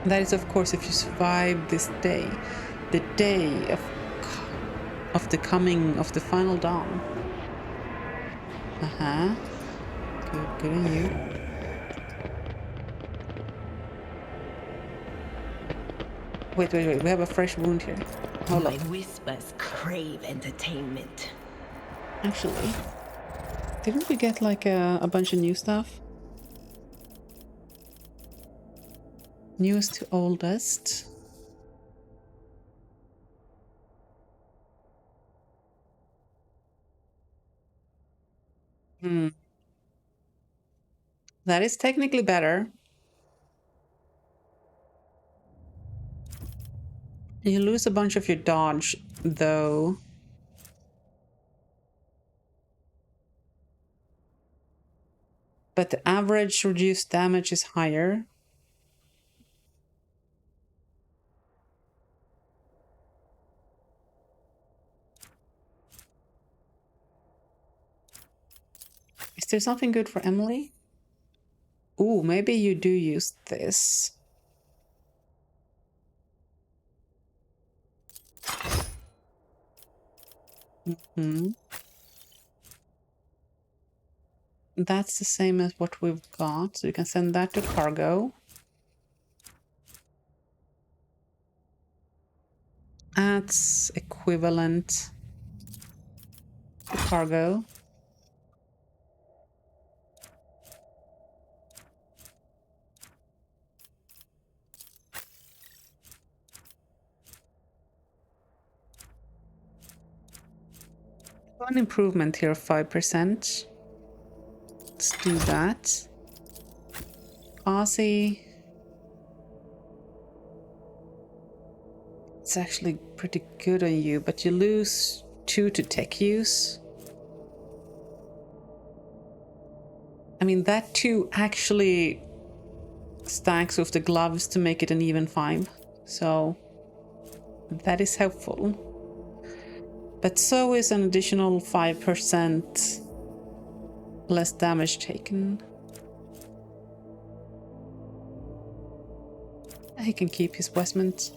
That is, of course, if you survive this day. The day of the coming of the final dawn. Uh-huh. Good on you. Wait. We have a fresh wound here. Hold My up. whispers crave entertainment. Actually, didn't we get like a bunch of new stuff? Newest to oldest. That is technically better. You lose a bunch of your dodge, though. But the average reduced damage is higher. Is there something good for Emily? Ooh, maybe you do use this. That's the same as what we've got, so you can send that to cargo. That's equivalent to cargo. One improvement here of 5%. Let's do that. Aussie. It's actually pretty good on you, but you lose 2 to tech use. I mean, that 2 actually stacks with the gloves to make it an even 5. So that is helpful. But so is an additional 5% less damage taken. He can keep his vestment.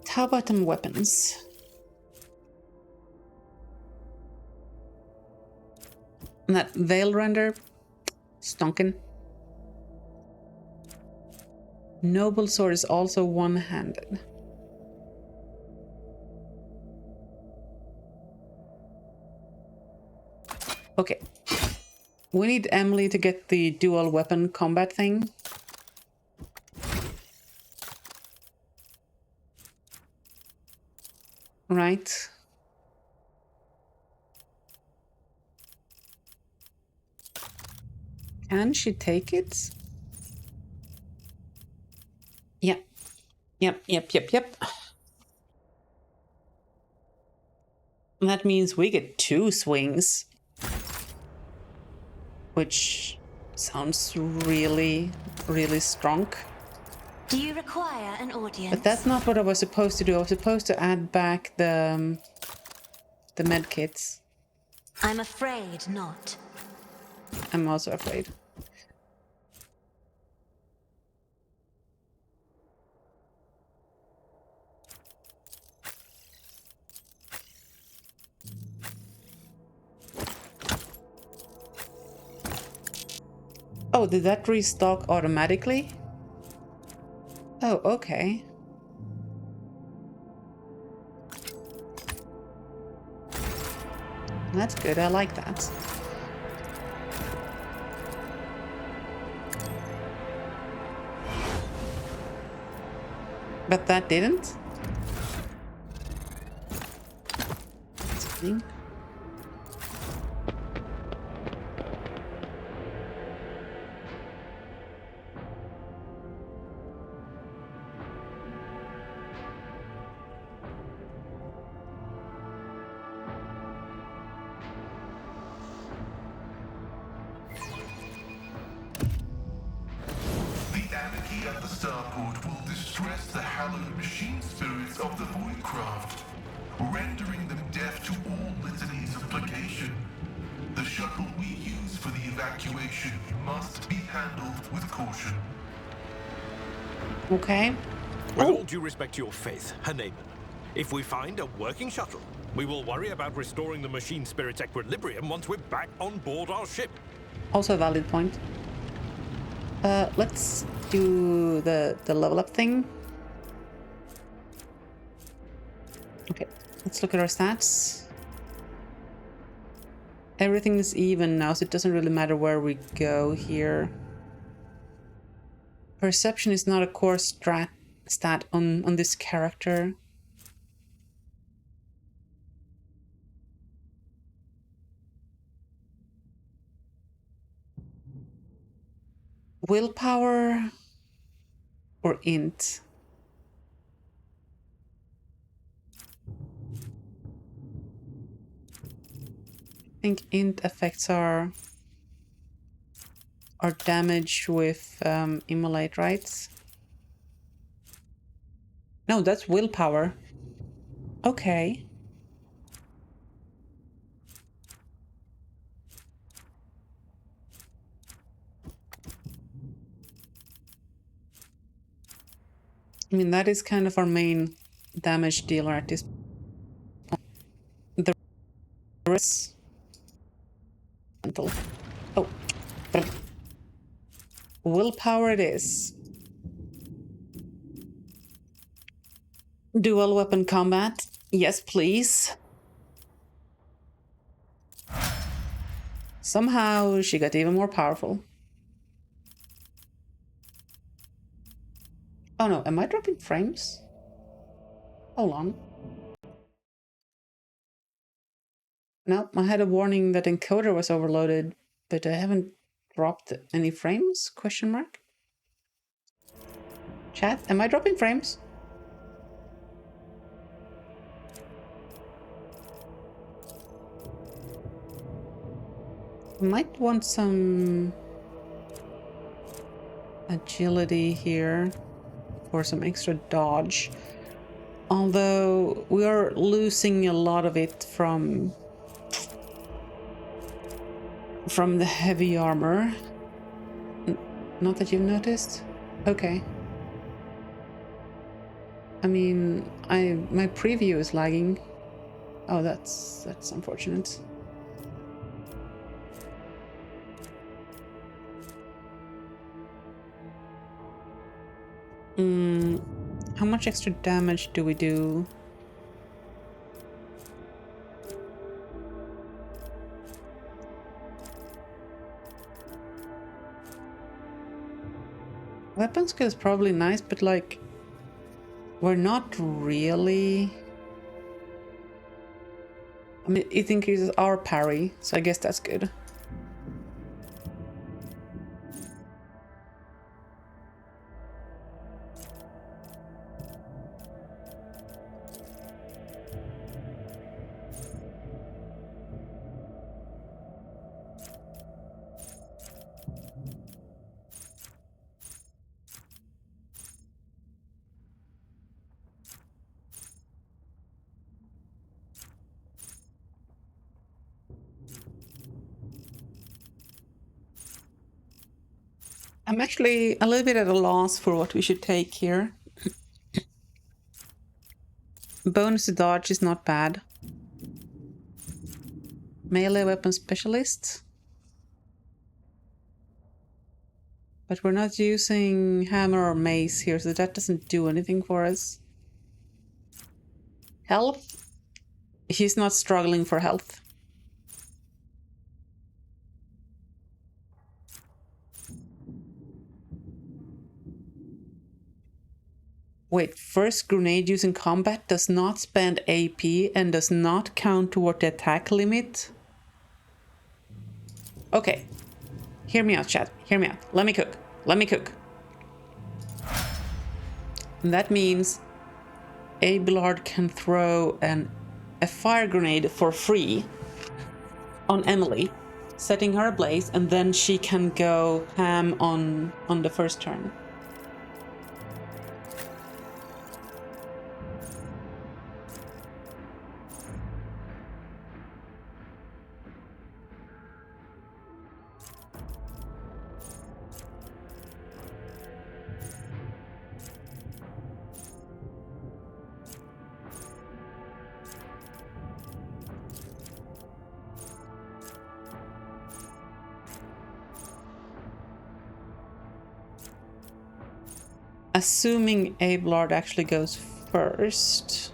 How about them weapons? And that veil render, stonkin'. Noble sword is also one-handed. Okay. We need Emily to get the dual weapon combat thing. Right. Can she take it? Yep. That means we get 2 swings. Which sounds really, really strong. Do you require an audience? But that's not what I was supposed to do. I was supposed to add back the med kits. I'm afraid not. I'm also afraid. Oh, did that restock automatically? Oh, okay. That's good, I like that. But that didn't? Something. starport will distress the hallowed machine spirits of the Voidcraft, rendering them deaf to all litanies of placation. The shuttle we use for the evacuation must be handled with caution. Okay. With all due respect to your faith, Haneman, if we find a working shuttle, we will worry about restoring the machine spirit's equilibrium once we're back on board our ship. Also a valid point. Let's do the level up thing. Okay, let's look at our stats. Everything is even now, so it doesn't really matter where we go here. Perception is not a core stat on this character. Willpower or int? I think int affects our damage with immolate, right? No, that's willpower. Okay. I mean, that is kind of our main damage dealer at this point. The rest... Oh. Willpower it is. Dual weapon combat. Yes, please. Somehow she got even more powerful. Oh no, am I dropping frames? Hold on. No, I had a warning that encoder was overloaded, but I haven't dropped any frames? Question mark? Chat, am I dropping frames? Might want some agility here for some extra dodge. Although we are losing a lot of it from the heavy armor. Not that you've noticed? Okay. I mean, my preview is lagging. Oh, that's unfortunate. How much extra damage do we do? Weapon skill is probably nice, but like, we're not really... I mean, it increases our parry, so I guess that's good. I'm actually a little bit at a loss for what we should take here. Bonus to dodge is not bad. Melee weapon specialist. But we're not using hammer or mace here, so that doesn't do anything for us. Health? He's not struggling for health. Wait, first grenade used in combat does not spend AP and does not count toward the attack limit? Okay. Hear me out, chat. Hear me out. Let me cook. Let me cook. And that means Abelard can throw a fire grenade for free on Emily, setting her ablaze, and then she can go ham on the first turn. Assuming Abelard actually goes first.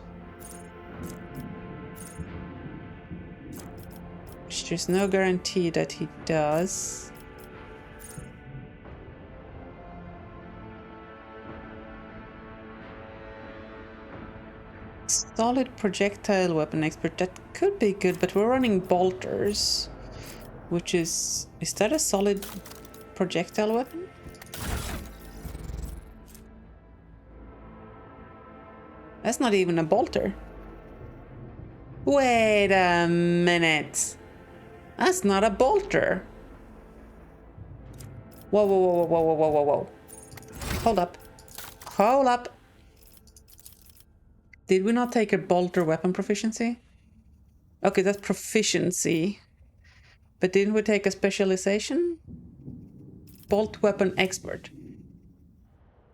Which there's no guarantee that he does. Solid projectile weapon expert, that could be good, but we're running bolters. Which is that a solid projectile weapon? That's not even a bolter. Wait a minute. That's not a bolter. Whoa, whoa, whoa, whoa, whoa, whoa, whoa, whoa. Hold up. Hold up. Did we not take a bolter weapon proficiency? Okay, that's proficiency. But didn't we take a specialization? Bolt weapon expert.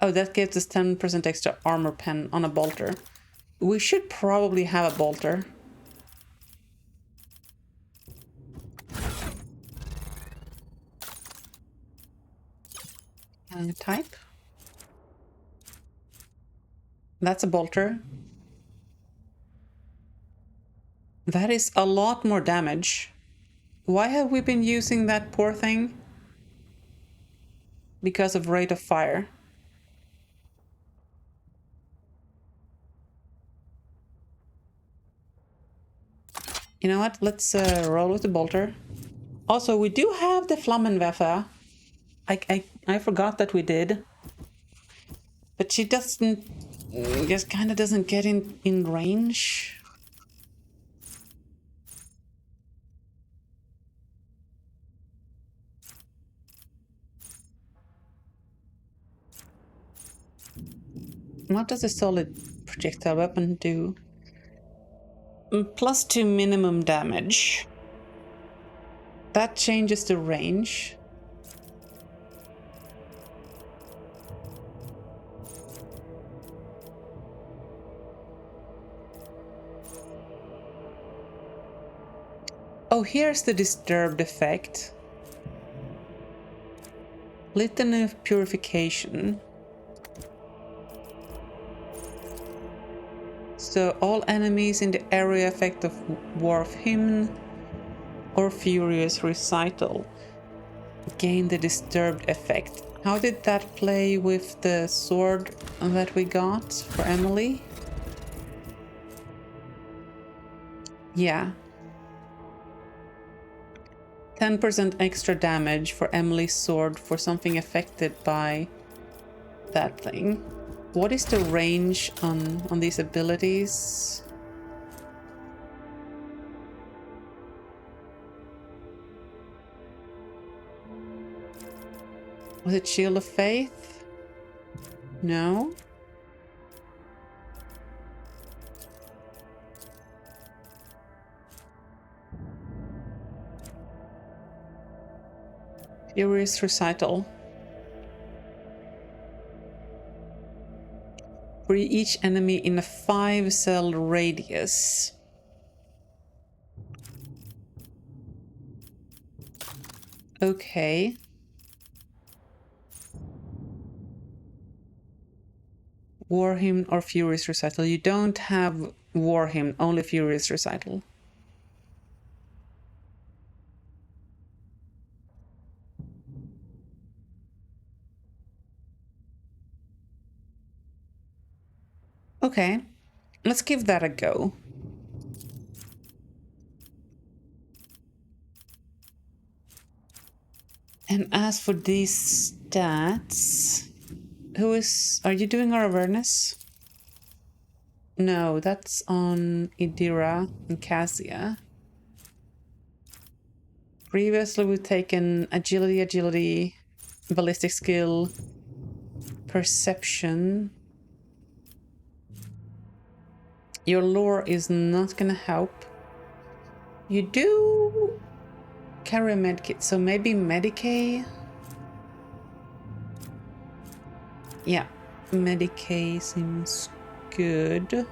Oh, that gives us 10% extra armor pen on a bolter. We should probably have a bolter. Type. That's a bolter. That is a lot more damage. Why have we been using that poor thing? Because of rate of fire. You know what? Let's roll with the bolter. Also, we do have the Flammenwerfer. I forgot that we did. But she doesn't... just kind of doesn't get in range. What does a solid projectile weapon do? +2 minimum damage. That changes the range. Oh, here's the disturbed effect. Litany of Purification. So all enemies in the area effect of War of Hymn or Furious Recital gain the disturbed effect. How did that play with the sword that we got for Emily? Yeah. 10% extra damage for Emily's sword for something affected by that thing. What is the range on these abilities? Was it Shield of Faith? No. Furious Recital. For each enemy in a 5-cell radius. Okay. War Hymn or Furious Recital. You don't have War Hymn, only Furious Recital. Okay, let's give that a go. And as for these stats, are you doing our awareness? No, that's on Idira and Cassia. Previously we've taken agility, ballistic skill, perception. Your lore is not gonna help. You do carry a medkit, so maybe Medicae? Yeah, Medicae seems good.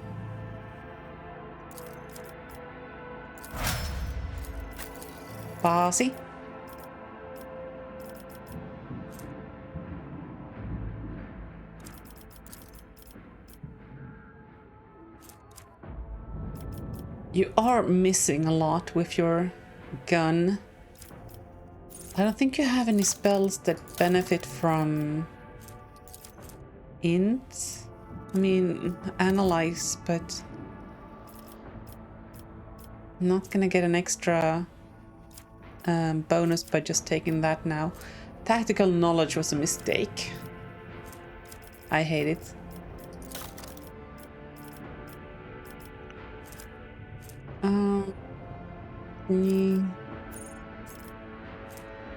Bossy. You are missing a lot with your gun. I don't think you have any spells that benefit from int. I mean, analyze, but I'm not gonna get an extra bonus by just taking that now. Tactical knowledge was a mistake. I hate it.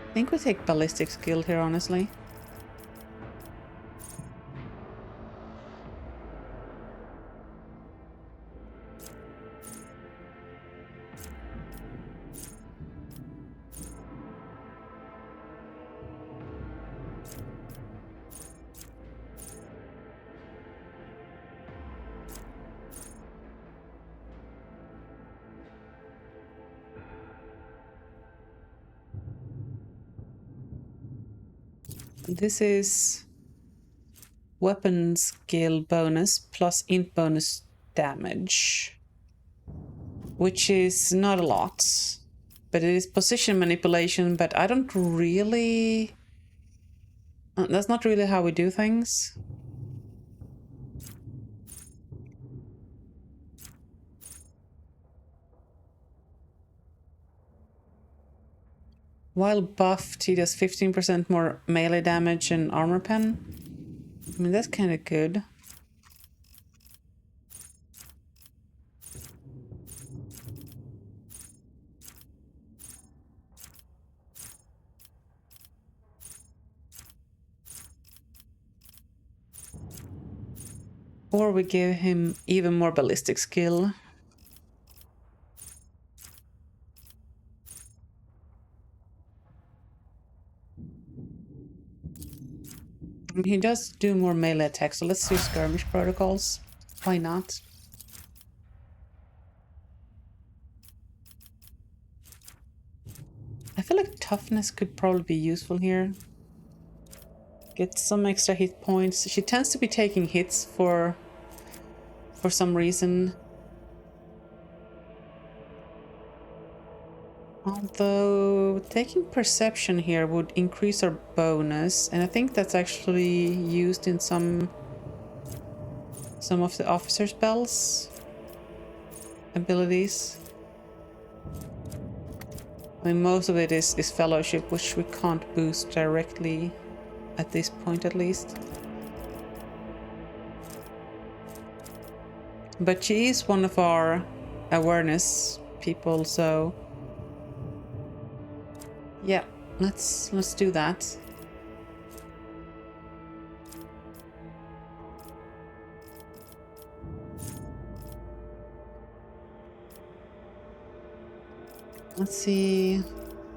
I think we take ballistic skill here, honestly. This is weapon skill bonus plus int bonus damage, which is not a lot, but it is position manipulation, but I don't really... that's not really how we do things. While buffed, he does 15% more melee damage and armor pen. I mean, that's kind of good. Or we give him even more ballistic skill. He does do more melee attacks, so let's do skirmish protocols. Why not? I feel like toughness could probably be useful here. Get some extra hit points. She tends to be taking hits for some reason. Although taking perception here would increase our bonus, and I think that's actually used in some of the officer spells abilities. I mean, most of it is fellowship, which we can't boost directly at this point, at least. But she is one of our awareness people, so yeah, let's do that. Let's see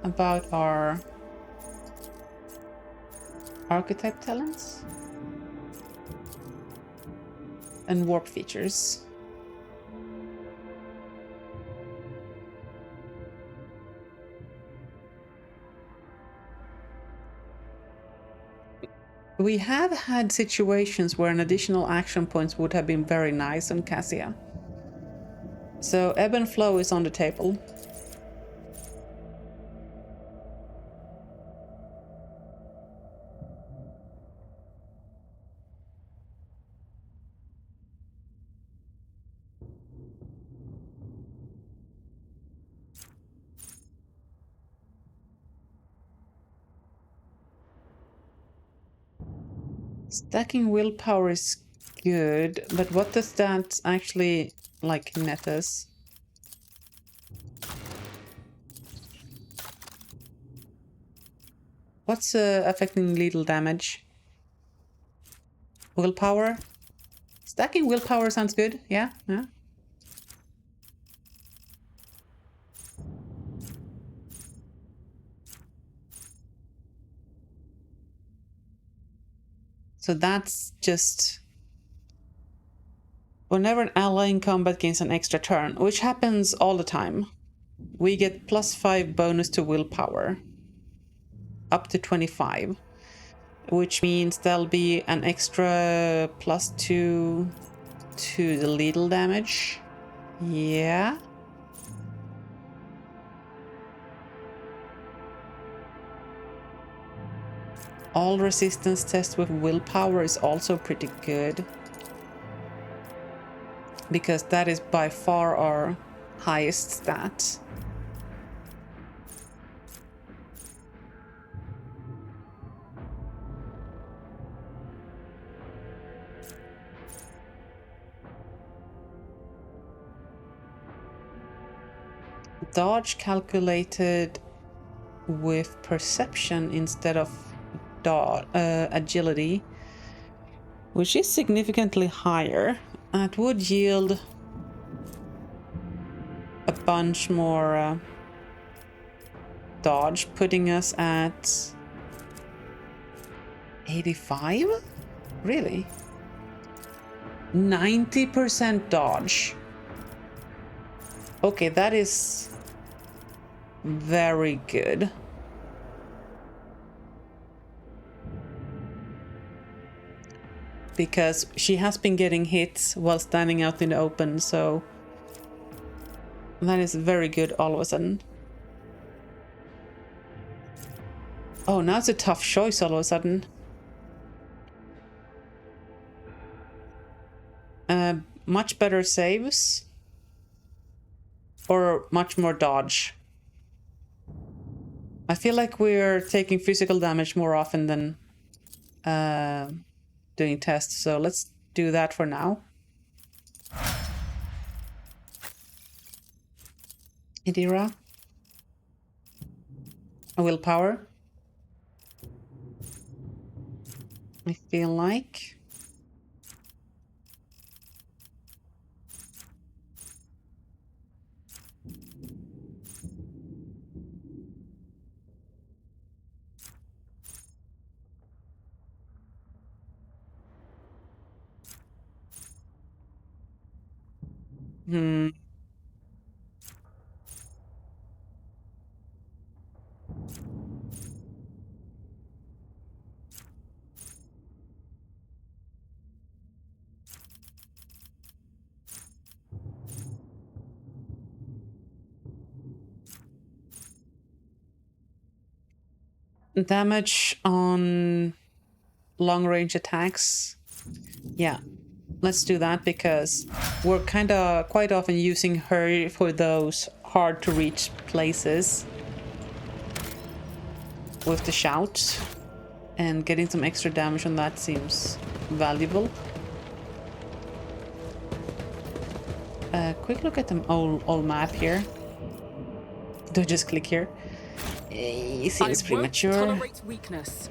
about our archetype talents and warp features. We have had situations where an additional action points would have been very nice on Cassia. So ebb and flow is on the table. Stacking willpower is good, but what does that actually, like, net us? What's affecting lethal damage? Willpower? Stacking willpower sounds good, yeah, yeah. So that's just whenever an ally in combat gains an extra turn, which happens all the time, we get +5 bonus to willpower, up to 25, which means there'll be an extra +2 to the lethal damage. Yeah, All resistance test with willpower is also pretty good. Because that is by far our highest stat. Dodge calculated with perception instead of agility, which is significantly higher. It would yield a bunch more dodge, putting us at 85? Really? 90% dodge. Okay, that is very good. Because she has been getting hits while standing out in the open, so that is very good all of a sudden. Oh, now it's a tough choice all of a sudden. Much better saves or much more dodge. I feel like we're taking physical damage more often than doing tests, so let's do that for now. Idira. Willpower. I feel like. Damage on long-range attacks. Yeah, let's do that because we're quite often using her for those hard-to-reach places with the shout, and getting some extra damage on that seems valuable. Quick look at the old map here. Do I just click here? It seems premature. Tolerate weakness.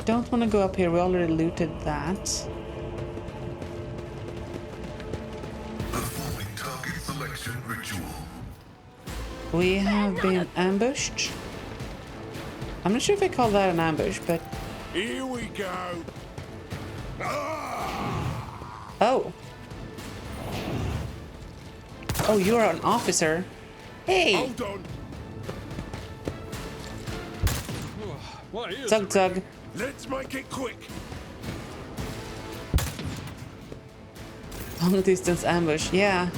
Don't want to go up here. We already looted that. Performing target selection ritual. We have been ambushed. I'm not sure if I call that an ambush, but... Here we go. Oh. Oh, you're an officer. Hey! Hold on. What is Zug Zug. Let's make it quick. Long distance ambush, yeah.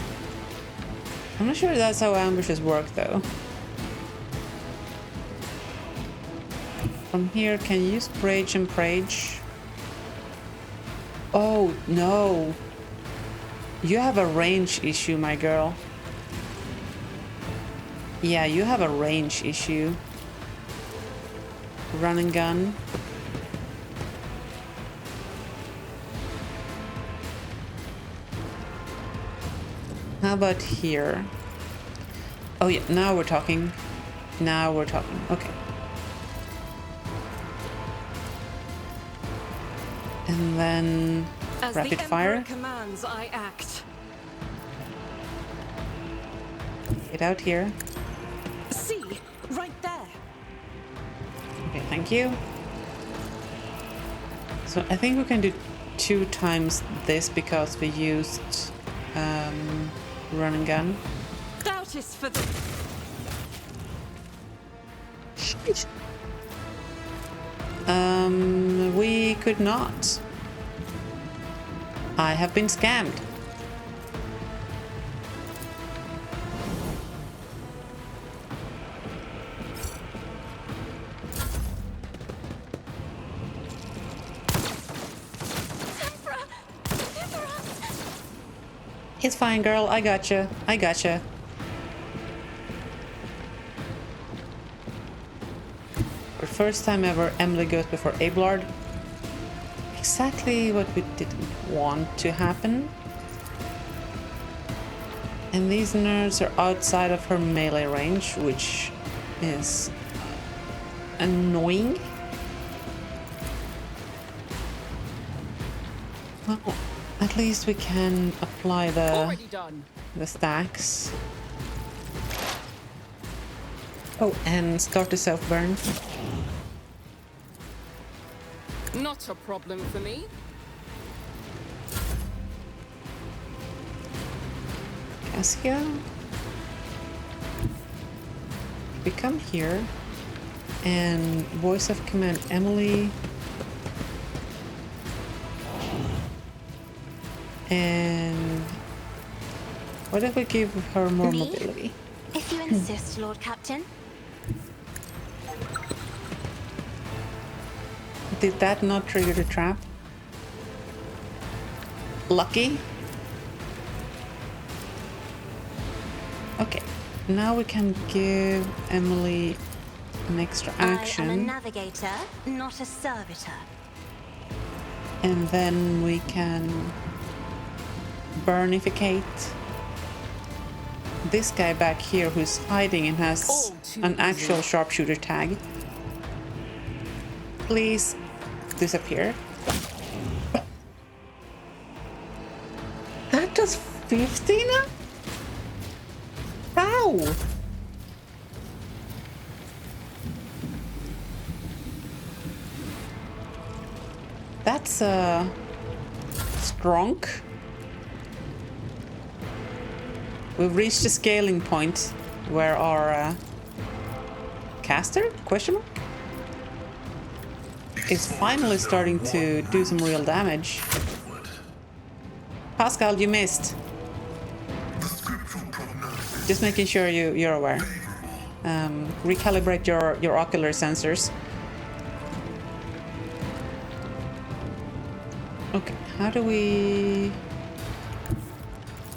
I'm not sure that's how ambushes work though. From here, can you use Rage and Prage? Oh, no. You have a range issue, my girl. Yeah, you have a range issue. Run and gun. How about here? Oh yeah, now we're talking. Now we're talking. Okay. And then As rapid the fire. Emperor commands, I act. Get out here. See, right there. Okay, thank you. So I think we can do 2 times this because we used run and gun. Doubt is for the. We could not. I have been scammed. It's fine, girl. I gotcha. I gotcha. For first time ever, Emily goes before Abelard. Exactly what we didn't want to happen. And these nerds are outside of her melee range, which is annoying. Well, at least we can apply Already done. the stacks. Oh, and start the self-burn. Not a problem for me. Cassia. We come here and voice of command Emily. And what if we give her more Me? mobility? If you insist, Lord Captain. Did that not trigger the trap? Lucky. Okay, now we can give Emily an extra I am a action, navigator, not a servitor. and then we can burnificate this guy back here who's hiding and has All too an easy. actual sharpshooter tag. Please disappear. That does 50 now? How? That's strong. We've reached the scaling point where our caster, question mark, is finally starting to do some real damage. Pascal, you missed. The scriptural prognosis Just making sure you're aware. Recalibrate your ocular sensors. Okay, how do we